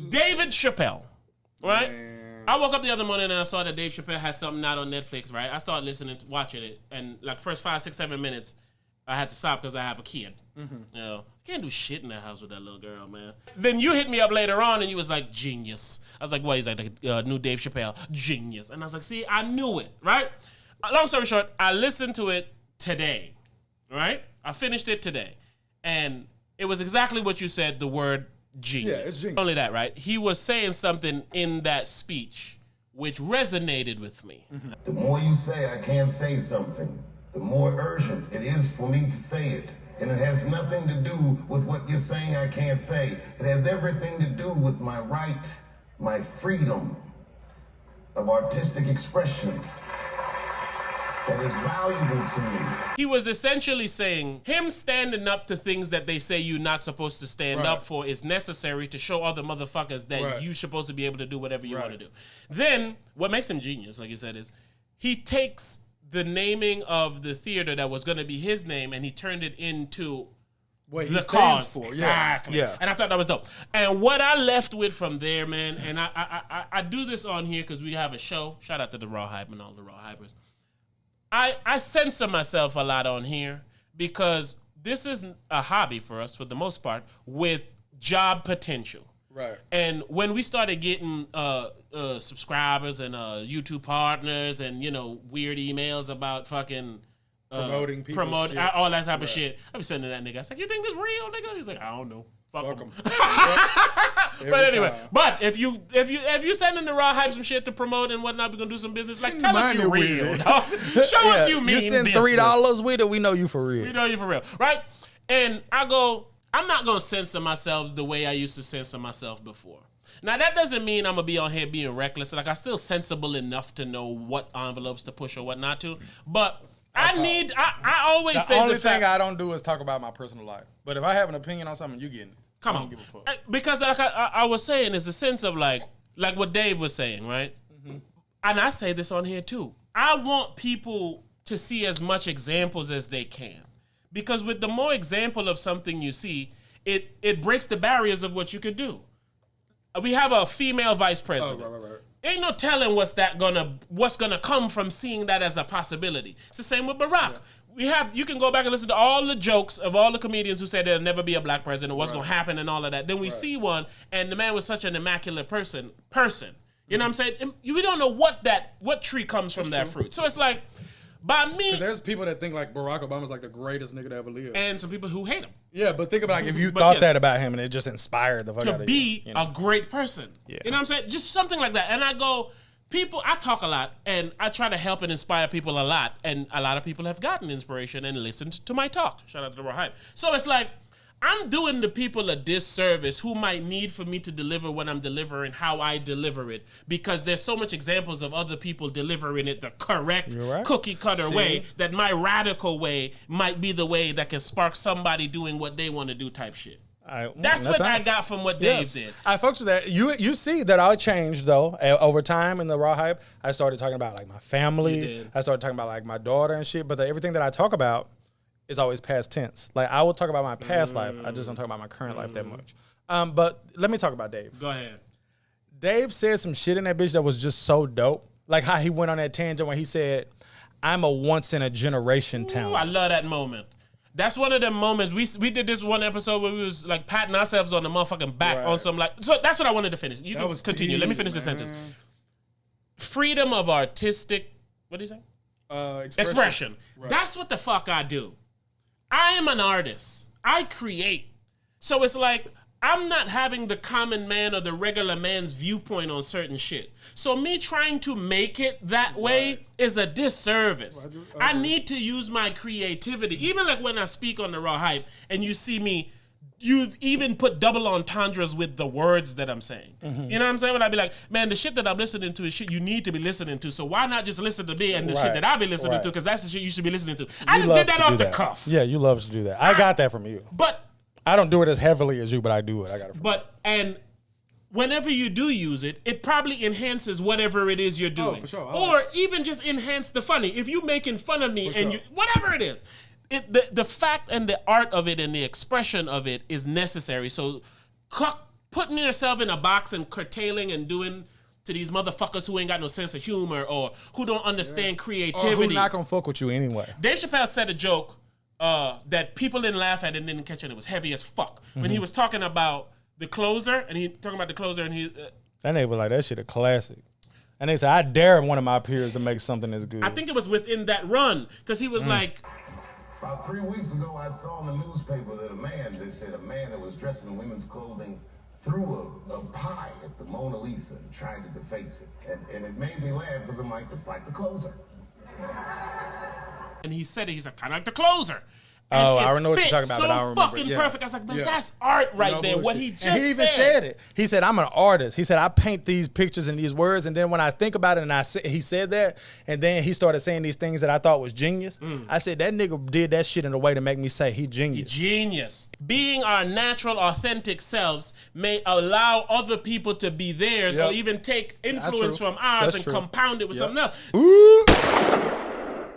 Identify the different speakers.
Speaker 1: David Chappelle, right?
Speaker 2: Man.
Speaker 1: I woke up the other morning and I saw that Dave Chappelle has something out on Netflix, right? I started watching it, and like first 5, 6, 7 minutes, I had to stop because I have a kid. Mm-hmm. You know, I can't do shit in that house with that little girl, man. Then you hit me up later on and you was like, genius. I was like, what? He's like, the new Dave Chappelle, genius. And I was like, see, I knew it, right? Long story short, I listened to it today, right? I finished it today. And it was exactly what you said, the word genius.
Speaker 2: Yeah, it's genius.
Speaker 1: Only that, right? He was saying something in that speech which resonated with me.
Speaker 2: Mm-hmm.
Speaker 3: The more you say I can't say something, the more urgent it is for me to say it. And it has nothing to do with what you're saying I can't say. It has everything to do with my right, my freedom of artistic expression that is valuable to me.
Speaker 1: He was essentially saying him standing up to things that they say you're not supposed to stand up for is necessary to show other motherfuckers that you're supposed to be able to do whatever you want to do. Then what makes him genius, like you said, is he takes the naming of the theater that was going to be his name and he turned it into
Speaker 2: what
Speaker 1: the cause. For. Exactly.
Speaker 2: Yeah.
Speaker 1: And I thought that was dope. And what I left with from there, man, and I do this on here because we have a show. Shout out to the Raw Hype and all the Raw Hypers. I censor myself a lot on here because this is a hobby for us, for the most part, with job potential.
Speaker 2: Right.
Speaker 1: And when we started getting subscribers and YouTube partners and, you know, weird emails about fucking
Speaker 2: promoting people,
Speaker 1: all that type of shit, I be sending that nigga. I was like, you think this real, nigga? He's like, I don't know. Fuck him. But anyway, but if you sending the Raw Hype some shit to promote and whatnot, we're gonna do some business. Like, tell us you real. Show us you mean.
Speaker 4: You send
Speaker 1: business.
Speaker 4: $3 with it, we know you for real.
Speaker 1: We know you for real, right? And I go, I'm not gonna censor myself the way I used to censor myself before. Now that doesn't mean I'm gonna be on here being reckless. Like, I'm still sensible enough to know what envelopes to push or what not to. But I always say
Speaker 4: the only thing I don't do is talk about my personal life. But if I have an opinion on something, you getting it.
Speaker 1: Come on. Because like I was saying, it's a sense of like what Dave was saying, right? Mm-hmm. And I say this on here too. I want people to see as much examples as they can. Because with the more example of something you see, it breaks the barriers of what you could do. We have a female vice president.
Speaker 2: Oh, right.
Speaker 1: Ain't no telling what's gonna come from seeing that as a possibility. It's the same with Barack. Yeah. You can go back and listen to all the jokes of all the comedians who said there'll never be a black president, what's gonna happen and all of that. Then we see one, and the man was such an immaculate person. You know what I'm saying? We don't know what tree comes from that fruit. So it's like, by me,
Speaker 2: there's people that think like Barack Obama's like the greatest nigga to ever live,
Speaker 1: and some people who hate him.
Speaker 2: Yeah, but think about like
Speaker 4: if you thought that about him and it just inspired the fuck out of you.
Speaker 1: To be a great person. Yeah. You know what I'm saying? Just something like that. And I go, I talk a lot and I try to help and inspire people a lot. And a lot of people have gotten inspiration and listened to my talk. Shout out to the Raw Hype. So it's like, I'm doing the people a disservice who might need for me to deliver what I'm delivering, how I deliver it, because there's so much examples of other people delivering it the correct cookie cutter way that my radical way might be the way that can spark somebody doing what they want to do type shit. That's what nice. I got from what Dave did.
Speaker 4: I fucked with that. You see that I changed though over time in the Raw Hype. I started talking about like my family. I started talking about like my daughter and shit. But everything that I talk about is always past tense. Like I will talk about my past life. I just don't talk about my current life that much. But let me talk about Dave.
Speaker 1: Go ahead.
Speaker 4: Dave said some shit in that bitch that was just so dope. Like how he went on that tangent when he said, "I'm a once in a generation talent."
Speaker 1: I love that moment. That's one of the moments we did this one episode where we was like patting ourselves on the motherfucking back on some like. So that's what I wanted to finish. You can continue. Let me finish the sentence. Freedom of artistic. What do you say? Expression. Right. That's what the fuck I do. I am an artist. I create. So it's like I'm not having the common man or the regular man's viewpoint on certain shit. So me trying to make it that way is a disservice. I need to use my creativity. Even like when I speak on the Raw Hype and you see me, you've even put double entendres with the words that I'm saying. Mm-hmm. You know what I'm saying? When I be like, man, the shit that I'm listening to is shit you need to be listening to. So why not just listen to me and the shit that I be listening to? Because that's the shit you should be listening to. I just did that off the cuff.
Speaker 4: Yeah, you love to do that. I got that from you.
Speaker 1: But
Speaker 4: I don't do it as heavily as you, but I do it. I got it from you.
Speaker 1: And whenever you do use it, it probably enhances whatever it is you're doing.
Speaker 2: Oh, for sure.
Speaker 1: Or even just enhance the funny. If you making fun of me and you whatever it is. The fact and the art of it and the expression of it is necessary. So putting yourself in a box and curtailing and doing to these motherfuckers who ain't got no sense of humor or who don't understand creativity.
Speaker 4: Or who not gonna fuck with you anyway.
Speaker 1: Dave Chappelle said a joke that people didn't laugh at and didn't catch it. It was heavy as fuck. When he was talking about the closer, and he talking about the closer, and he...
Speaker 4: that nigga was like, that shit a classic. And they said, I dare one of my peers to make something as good.
Speaker 1: I think it was within that run, because he was like...
Speaker 3: About 3 weeks ago, I saw in the newspaper that a man that was dressed in women's clothing threw a pie at the Mona Lisa and tried to deface it. And it made me laugh because I'm like, it's like the closer.
Speaker 1: And he said it, he's like, kind of like the closer.
Speaker 4: Oh, I know what you're talking about, but I don't remember.
Speaker 1: Fucking perfect. I was like, man, that's art right there. What he just said.
Speaker 4: And he even said it. He said, I'm an artist. He said, I paint these pictures and these words, and then when I think about it, and he said that, and then he started saying these things that I thought was genius. I said, that nigga did that shit in a way to make me say he genius.
Speaker 1: Genius. Being our natural, authentic selves may allow other people to be theirs or even take influence from ours and compound it with something else. Ooh.